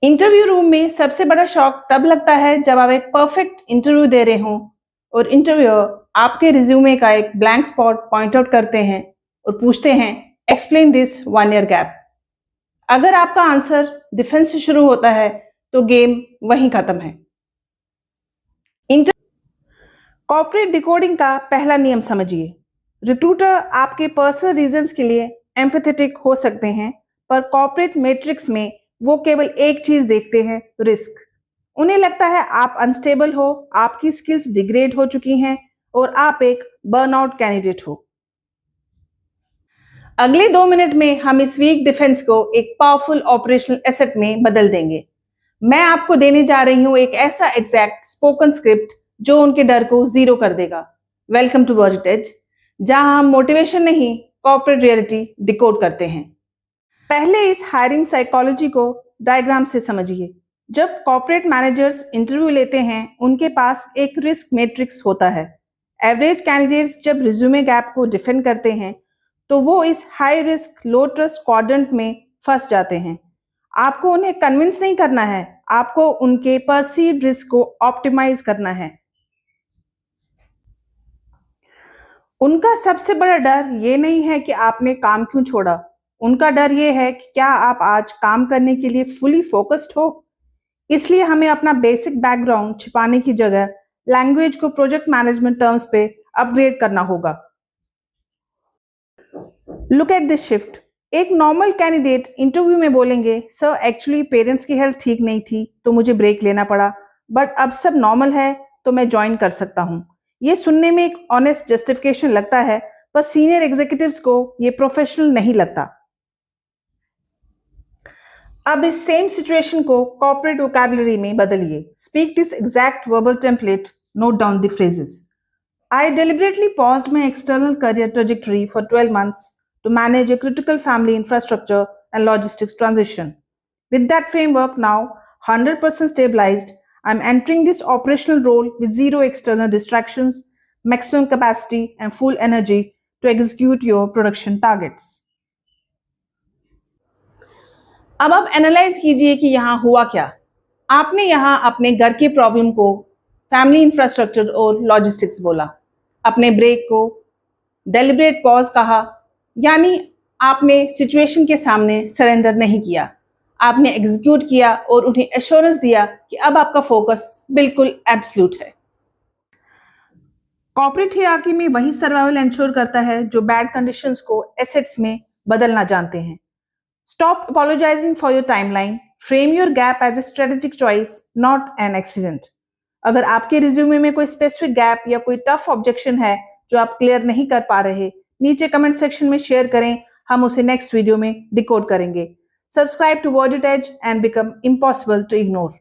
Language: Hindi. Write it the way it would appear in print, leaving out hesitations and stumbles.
इंटरव्यू रूम में सबसे बड़ा शॉक तब लगता है जब आप एक परफेक्ट इंटरव्यू दे रहे हों और इंटरव्यूअर आपके रिज्यूमे का एक ब्लैंक स्पॉट पॉइंट आउट करते हैं और पूछते हैं एक्सप्लेन दिस 1 ईयर गैप। अगर आपका आंसर डिफेंस से शुरू होता है तो गेम वहीं खत्म है। कॉर्पोरेट डिकोडिंग का पहला नियम समझिए। रिक्रूटर आपके पर्सनल रीजंस के लिए एम्पैथेटिक हो सकते हैं, पर कॉर्पोरेट मैट्रिक्स में वो केवल एक चीज देखते हैं, रिस्क। उन्हें लगता है आप अनस्टेबल हो, आपकी स्किल्स डिग्रेड हो चुकी हैं और आप एक बर्नआउट कैंडिडेट हो। अगले 2 मिनट में हम इस वीक डिफेंस को एक पावरफुल ऑपरेशनल एसेट में बदल देंगे। मैं आपको देने जा रही हूं एक ऐसा एग्जैक्ट स्पोकन स्क्रिप्ट जो उनके डर को जीरो कर देगा। वेलकम टू वर्जिटेज, जहां हम मोटिवेशन नहीं, कॉर्पोरेट रियलिटी डिकोड करते हैं। पहले इस हायरिंग साइकोलॉजी को डायग्राम से समझिए। जब कॉर्पोरेट मैनेजर्स इंटरव्यू लेते हैं, उनके पास एक रिस्क मैट्रिक्स होता है। एवरेज कैंडिडेट्स जब रिज्यूमे गैप को डिफेंड करते हैं तो वो इस हाई रिस्क लो ट्रस्ट क्वाड्रेंट में फंस जाते हैं। आपको उन्हें कन्विंस नहीं करना है, आपको उनके परसीव्ड रिस्क को ऑप्टिमाइज करना है। उनका सबसे बड़ा डर ये नहीं है कि आपने काम क्यों छोड़ा, उनका डर ये है कि क्या आप आज काम करने के लिए फुली फोकस्ड हो। इसलिए हमें अपना बेसिक बैकग्राउंड छिपाने की जगह लैंग्वेज को प्रोजेक्ट मैनेजमेंट टर्म्स पे अपग्रेड करना होगा। Look at this shift. एक नॉर्मल कैंडिडेट इंटरव्यू में बोलेंगे, सर एक्चुअली पेरेंट्स की हेल्थ ठीक नहीं थी तो मुझे ब्रेक लेना पड़ा, बट अब सब नॉर्मल है तो मैं ज्वाइन कर सकता हूँ। ये सुनने में एक ऑनेस्ट जस्टिफिकेशन लगता है, पर सीनियर एग्जीक्यूटिव्स को ये प्रोफेशनल नहीं लगता। अब इस सेम सिचुएशन को कॉर्पोरेट वोकैबुलरी में बदलिए। Speak this exact verbal template, note down the phrases. I deliberately paused my external career trajectory for 12 months to manage a critical family infrastructure and logistics transition. With that framework now 100% stabilized, I'm entering this operational role with zero external distractions, maximum capacity, and full energy to execute your production targets. अब आप एनालाइज कीजिए कि यहाँ हुआ क्या। आपने यहाँ अपने घर की प्रॉब्लम को फैमिली इंफ्रास्ट्रक्चर और लॉजिस्टिक्स बोला, अपने ब्रेक को डेलिब्रेट पॉज कहा, यानी आपने सिचुएशन के सामने सरेंडर नहीं किया, आपने एग्जीक्यूट किया और उन्हें एश्योरेंस दिया कि अब आपका फोकस बिल्कुल एब्सोल्यूट है। कॉर्पोरेट हियरार्की में वही सर्वाइवल इंश्योर करता है जो बैड कंडीशंस को एसेट्स में बदलना जानते हैं। Stop apologizing for your timeline. Frame your gap as a strategic choice, not an accident. अगर आपके रिज्यूमे में कोई स्पेसिफिक गैप या कोई टफ ऑब्जेक्शन है जो आप क्लियर नहीं कर पा रहे, नीचे कमेंट सेक्शन में शेयर करें, हम उसे नेक्स्ट वीडियो में डिकोड करेंगे। Subscribe to Vergetage and become impossible to ignore.